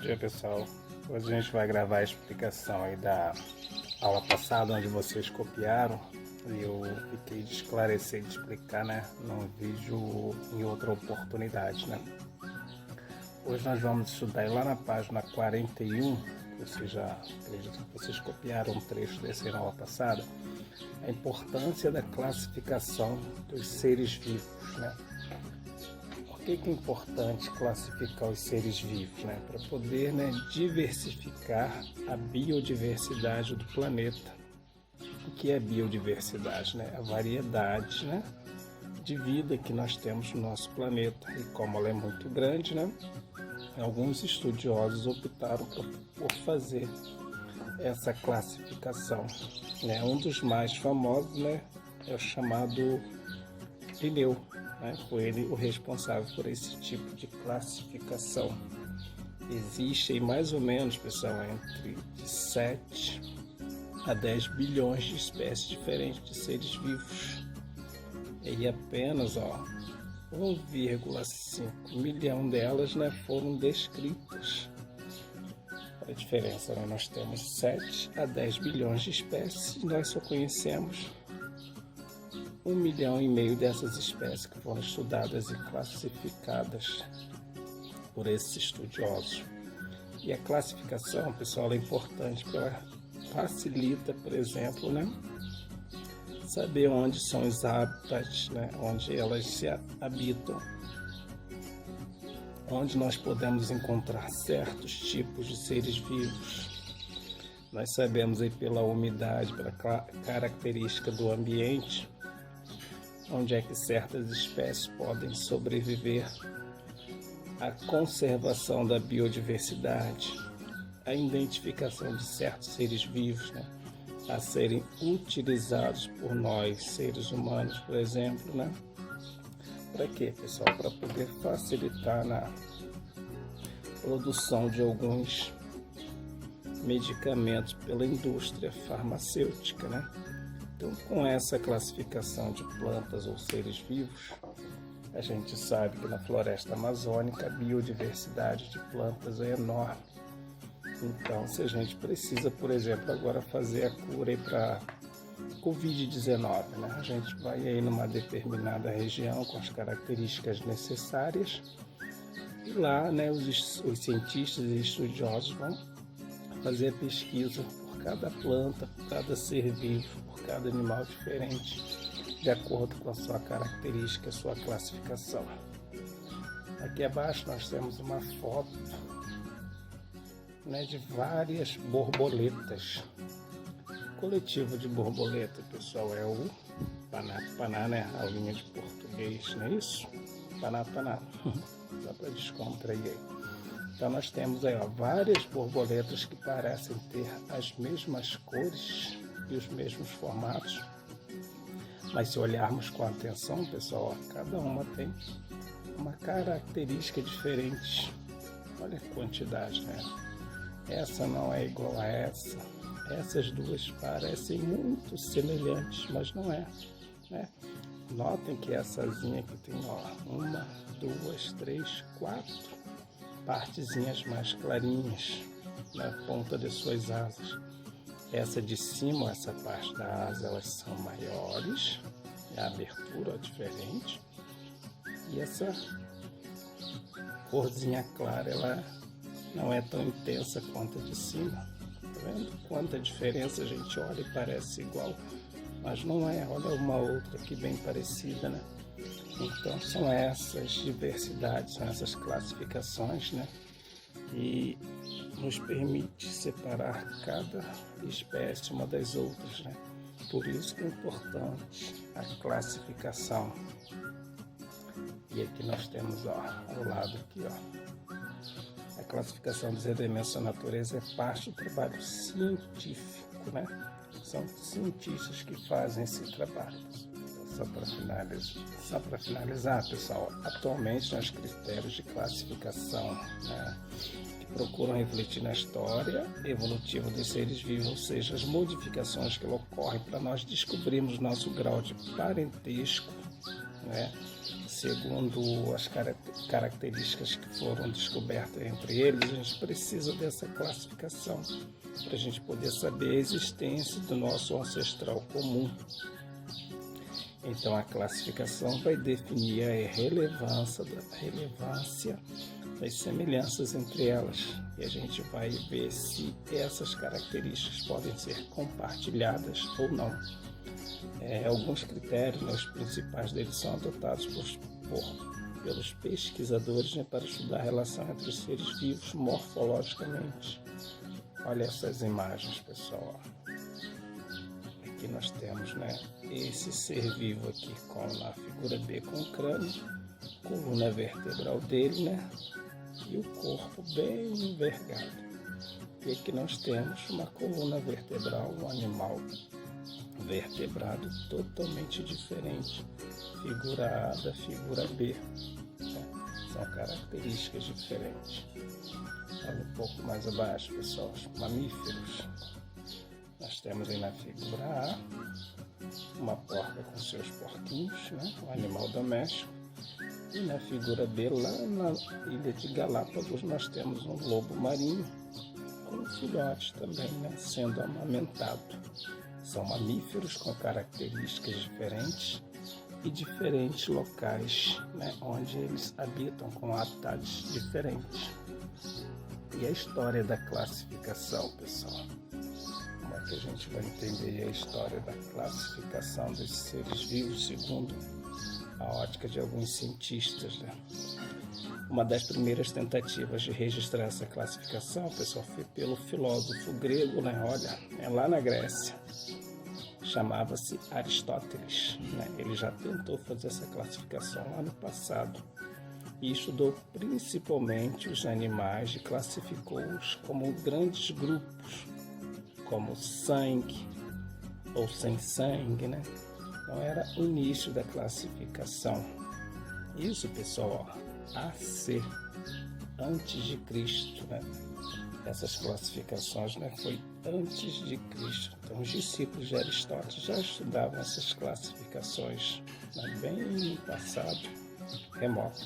dia, pessoal. Hoje a gente vai gravar a explicação aí da aula passada, onde vocês copiaram, e eu fiquei de esclarecer, de explicar, né, num vídeo em outra oportunidade, né. Hoje nós vamos estudar aí lá na página 41, vocês já acredito que vocês copiaram um trecho desse na aula passada, a importância da classificação dos seres vivos, né. Por que é importante classificar os seres vivos, né? Para poder, né, diversificar a biodiversidade do planeta. O que é biodiversidade, né? A variedade, né, de vida que nós temos no nosso planeta. E como ela é muito grande, né, alguns estudiosos optaram por fazer essa classificação, né? Um dos mais famosos, né, é o chamado Linneu. Foi ele o responsável por esse tipo de classificação. Existem mais ou menos, pessoal, entre 7 a 10 bilhões de espécies diferentes de seres vivos. E apenas 1,5 milhão delas, né, foram descritas. Olha a diferença, né? Nós temos 7 a 10 bilhões de espécies e nós só conhecemos 1,5 milhão dessas espécies que foram estudadas e classificadas por esses estudiosos. E a classificação, pessoal, é importante porque ela facilita, por exemplo, né, saber onde são os hábitats, né, onde elas se habitam, onde nós podemos encontrar certos tipos de seres vivos. Nós sabemos aí pela umidade, pela característica do ambiente, onde é que certas espécies podem sobreviver, a conservação da biodiversidade, a identificação de certos seres vivos, né, a serem utilizados por nós, seres humanos, por exemplo, né? Para quê, pessoal? Para poder facilitar na produção de alguns medicamentos pela indústria farmacêutica, né? Então, com essa classificação de plantas ou seres vivos, a gente sabe que na floresta amazônica a biodiversidade de plantas é enorme. Então, se a gente precisa, por exemplo, agora fazer a cura para Covid-19, né? A gente vai aí numa determinada região com as características necessárias e lá, né, os cientistas e estudiosos vão fazer a pesquisa por cada planta, por cada ser vivo, por cada animal diferente, de acordo com a sua característica, a sua classificação. Aqui abaixo nós temos uma foto, né, de várias borboletas. O coletivo de borboleta, pessoal, é o Paná, né, a linha de português, não é isso? Paná. Dá para descontrair aí. Então nós temos aí várias borboletas que parecem ter as mesmas cores e os mesmos formatos. Mas se olharmos com atenção, pessoal, cada uma tem uma característica diferente. Olha a quantidade, né? Essa não é igual a essa. Essas duas parecem muito semelhantes, mas não é, né? Notem que essazinha aqui tem 1, 2, 3, 4 partezinhas mais clarinhas na ponta de suas asas. Essa de cima, essa parte da asa, elas são maiores, a abertura é diferente. E essa corzinha clara, ela não é tão intensa quanto a de cima. Tá vendo quanta diferença? A gente olha e parece igual, mas não é. Olha uma outra aqui bem parecida, né? Então são essas diversidades, são essas classificações, né, que nos permite separar cada espécie uma das outras, né? Por isso que é importante a classificação. E aqui nós temos, ao lado aqui, a classificação dos elementos da natureza é parte do trabalho científico, né? São cientistas que fazem esse trabalho. Só para finalizar, pessoal, atualmente nos critérios de classificação, né, que procuram refletir na história evolutiva dos seres vivos, ou seja, as modificações que ocorrem para nós descobrirmos nosso grau de parentesco, né? Segundo as características que foram descobertas entre eles, a gente precisa dessa classificação para a gente poder saber a existência do nosso ancestral comum. Então, a classificação vai definir a relevância das semelhanças entre elas, e a gente vai ver se essas características podem ser compartilhadas ou não. Alguns critérios, né, os principais deles, são adotados pelos pesquisadores, né, para estudar a relação entre os seres vivos morfologicamente. Olha essas imagens, pessoal. Aqui nós temos, né, esse ser vivo aqui na figura B com o crânio, coluna vertebral dele, né, e o corpo bem envergado. E aqui nós temos uma coluna vertebral, um animal vertebrado totalmente diferente, figura A da figura B, né? São características diferentes. Olha um pouco mais abaixo, pessoal, os mamíferos. Nós temos aí na figura A uma porca com seus porquinhos, né? Um animal doméstico. E na figura B, lá na ilha de Galápagos, nós temos um lobo marinho com filhotes também, né, sendo amamentado. São mamíferos com características diferentes e diferentes locais, né, onde eles habitam com habitats diferentes. E a história da classificação, pessoal? Como é que a gente vai entender a história da classificação desses seres vivos segundo a ótica de alguns cientistas, né? Uma das primeiras tentativas de registrar essa classificação, pessoal, foi pelo filósofo grego, né? Olha, lá na Grécia. Chamava-se Aristóteles, né? Ele já tentou fazer essa classificação lá no passado e estudou principalmente os animais e classificou-os como grandes grupos, como sangue ou sem sangue, né? Então era o início da classificação. Isso, pessoal, AC, antes de Cristo, né? Essas classificações, né, foi antes de Cristo. Então, os discípulos de Aristóteles já estudavam essas classificações, né, bem no passado remoto.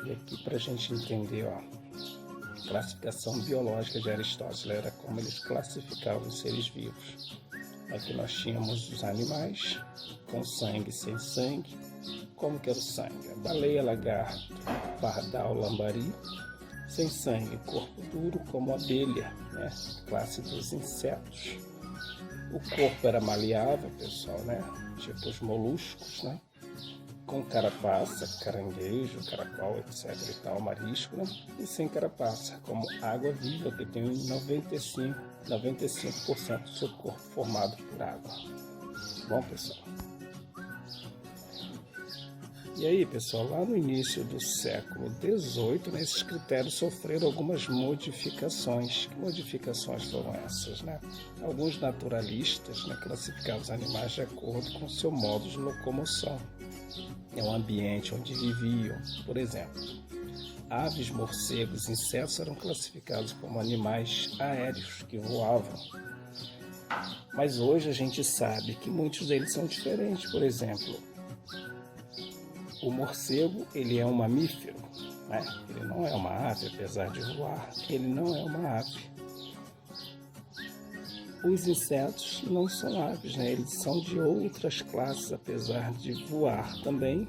E aqui, para a gente entender, ó, a classificação biológica de Aristóteles era como eles classificavam os seres vivos. Aqui nós tínhamos os animais com sangue e sem sangue. Como que era o sangue? A baleia, lagarto, pardal, lambari. Sem sangue, corpo duro como abelha, né? Classe dos insetos. O corpo era maleável, pessoal, né? Tipo os moluscos, né? Com carapaça, caranguejo, caracol, etc. e tal, marisco, né? E sem carapaça, como água viva, que tem 95% do seu corpo formado por água. Bom, pessoal. E aí, pessoal, lá no início do século XVIII, né, esses critérios sofreram algumas modificações. Que modificações foram essas, né? Alguns naturalistas, né, classificavam os animais de acordo com seu modo de locomoção, o ambiente onde viviam. Por exemplo, aves, morcegos, insetos eram classificados como animais aéreos que voavam. Mas hoje a gente sabe que muitos deles são diferentes. Por exemplo, o morcego, ele é um mamífero, né? Ele não é uma ave, apesar de voar, ele não é uma ave. Os insetos não são aves, né? Eles são de outras classes, apesar de voar também.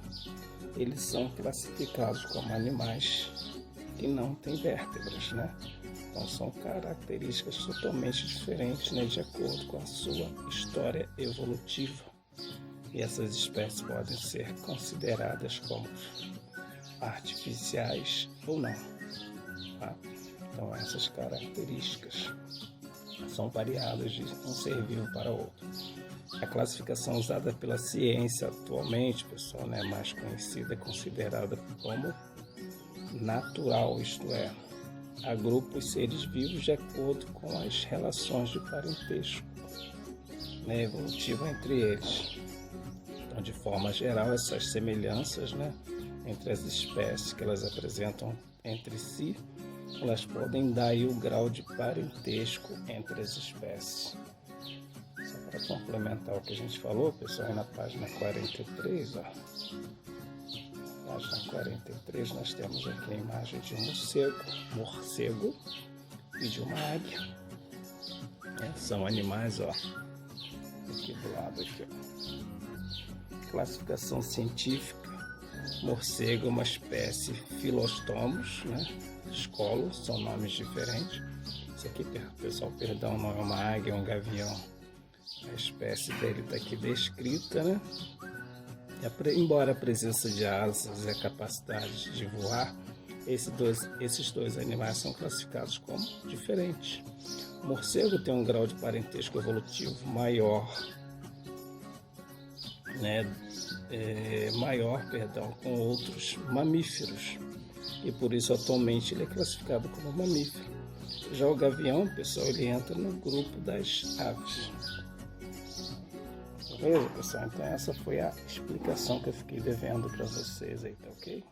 Eles são classificados como animais que não têm vértebras, né? Então são características totalmente diferentes, né? De acordo com a sua história evolutiva. E essas espécies podem ser consideradas como artificiais ou não, tá? Então essas características são variadas de um ser vivo para outro. A classificação usada pela ciência atualmente, pessoal, né, mais conhecida, é considerada como natural, isto é, agrupa os seres vivos de acordo com as relações de parentesco, né, evolutivo entre eles. Então, de forma geral, essas semelhanças, né, entre as espécies que elas apresentam entre si, elas podem dar aí o grau de parentesco entre as espécies. Só para Para complementar o que a gente falou, pessoal, aí na página 43, ó. Página 43, nós temos aqui a imagem de um morcego e de uma águia. São animais, ó, aqui do lado, aqui, ó. Classificação científica: morcego é uma espécie Philostomos, né? Escolos, são nomes diferentes. Isso aqui, pessoal, perdão, não é uma águia, é um gavião. A espécie dele está aqui descrita, né? Embora a presença de asas e a capacidade de voar, esses dois animais são classificados como diferentes. O morcego tem um grau de parentesco evolutivo maior, né? Com outros mamíferos, e por isso atualmente ele é classificado como mamífero. Já o gavião, pessoal, ele entra no grupo das aves. Beleza, pessoal? Então essa foi a explicação que eu fiquei devendo para vocês aí, tá ok?